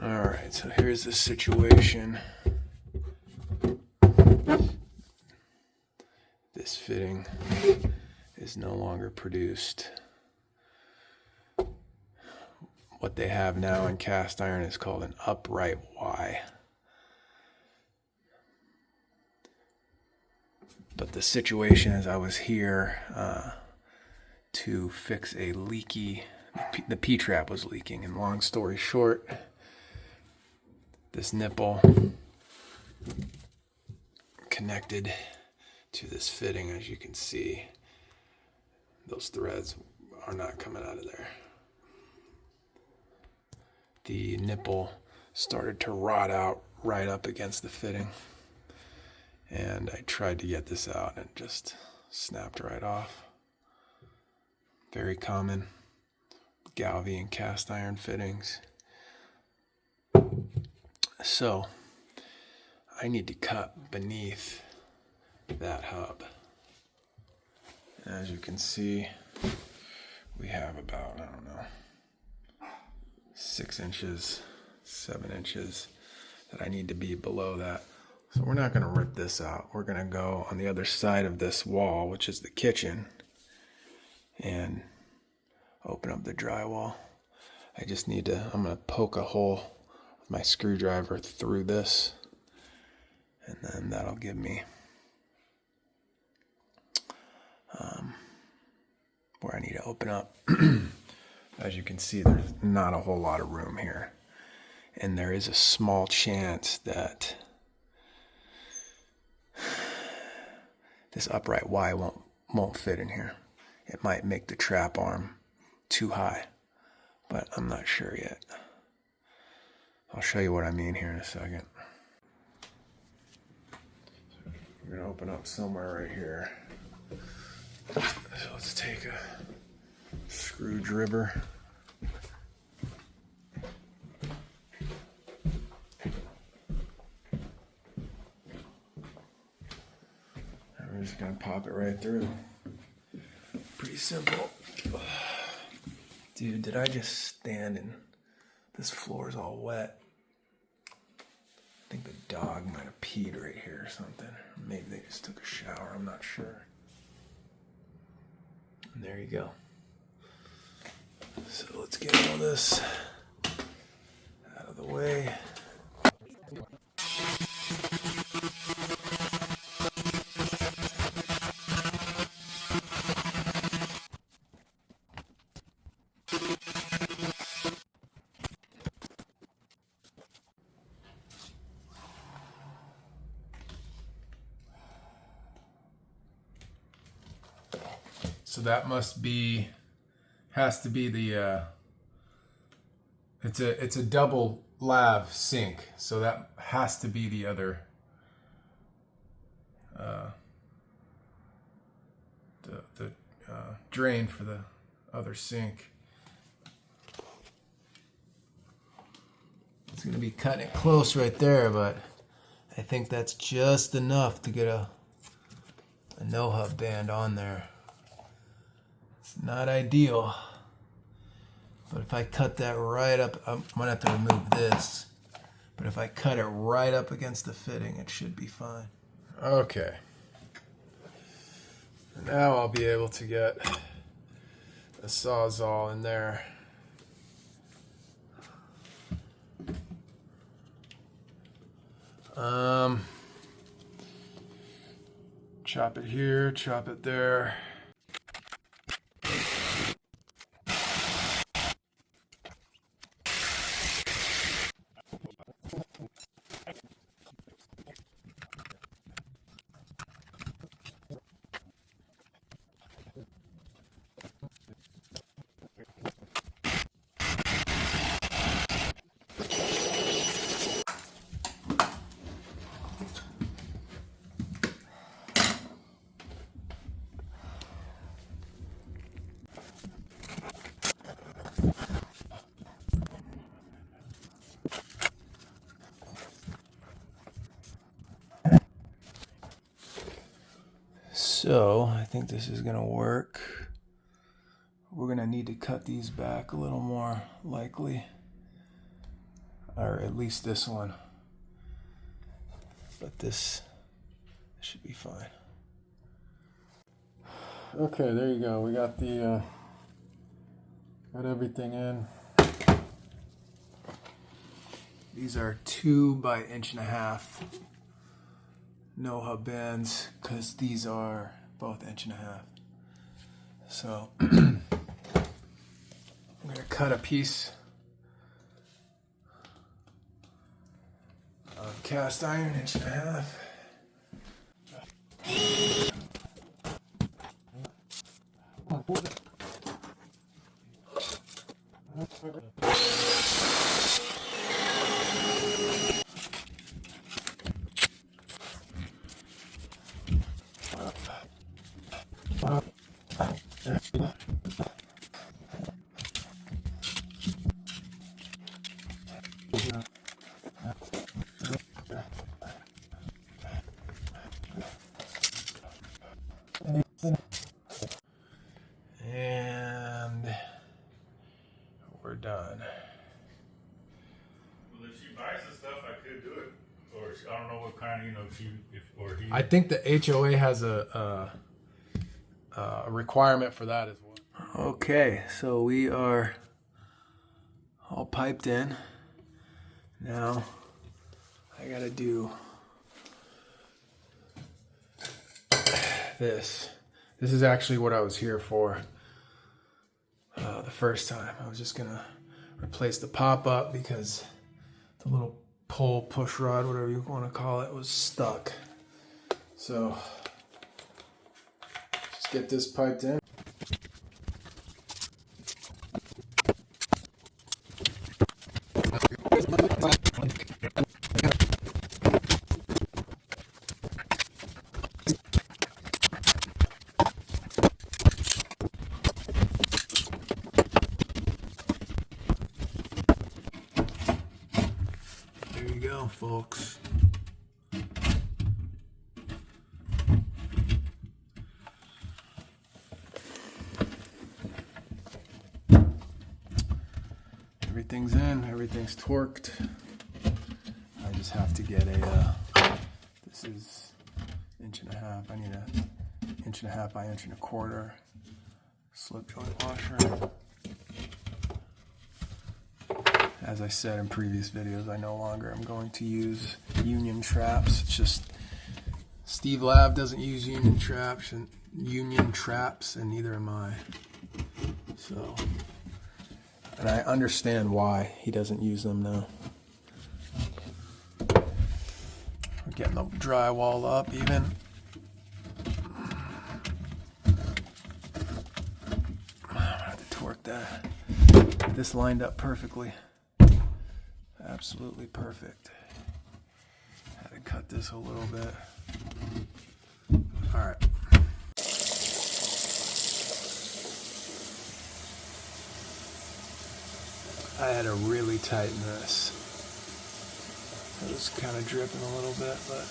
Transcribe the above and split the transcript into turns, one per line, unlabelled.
All right, so here's the situation. This fitting is no longer produced. What they have now in cast iron is called an upright Y. But the situation is I was here to fix a leaky, the P-trap was leaking, and long story short, this nipple connected to this fitting. As you can see, those threads are not coming out of there. The nipple started to rot out right up against the fitting, and I tried to get this out and it just snapped right off. Very common Galvy and cast iron fittings. So I need to cut beneath that hub. As you can see, we have about, 6 inches, 7 inches that I need to be below that. So we're not going to rip this out. We're going to go on the other side of this wall, which is the kitchen, and open up the drywall. I just need to, I'm going to poke a hole with my screwdriver through this, and then that'll give me where I need to open up. As you can see, there's not a whole lot of room here, and there is a small chance that this upright Y won't fit in here. It might make the trap arm too high, but I'm not sure yet. I'll show you what I mean here in a second. We're gonna open up somewhere right here. So let's take a screwdriver. And we're just gonna pop it right through. Pretty simple. Dude, did I just stand and this floor is all wet? I think the dog might have peed right here or something. Maybe they just took a shower, I'm not sure. And there you go. So let's get all this out of the way. So that has to be the, it's a double lav sink. So that has to be the other, the drain for the other sink. It's gonna be cutting it close right there, but I think that's just enough to get a no-hub band on there. It's not ideal, but if I cut that right up, I'm gonna have to remove this, but if I cut it right up against the fitting, it should be fine. Okay. Now I'll be able to get a Sawzall in there. Chop it here, chop it there. So I think this is gonna work. We're gonna need to cut these back a little more likely. or at least this one. But this should be fine. Okay, there you go. We got the got everything in. These are 2 by 1.5 inch. No hub bands, because these are both 1.5 inch. So I'm gonna cut a piece of cast iron 1.5 inch. And we're done.
Well, if she buys the stuff, I could do it. Or I don't know what kind, you know, he.
I think the HOA has a requirement for that as well. Okay, so we are all piped in. Now I gotta do this. This is actually what I was here for the first time. I was just gonna replace the pop-up because the little pull push rod, whatever you want to call it, was stuck. So just get this piped in. There you go, folks. Everything's in, everything's torqued. I just have to get a, this is 1.5 inch. I need a 1.5 inch by 1.25 inch slip joint washer. As I said in previous videos, I no longer am going to use union traps. It's just Steve Lab doesn't use union traps, and neither am I. So, and I understand why he doesn't use them now. We're getting the drywall up even. I'm gonna have to torque that. This lined up perfectly. Absolutely perfect. Had to cut this a little bit. All right. I had to really tighten this. It was kind of dripping a little bit, but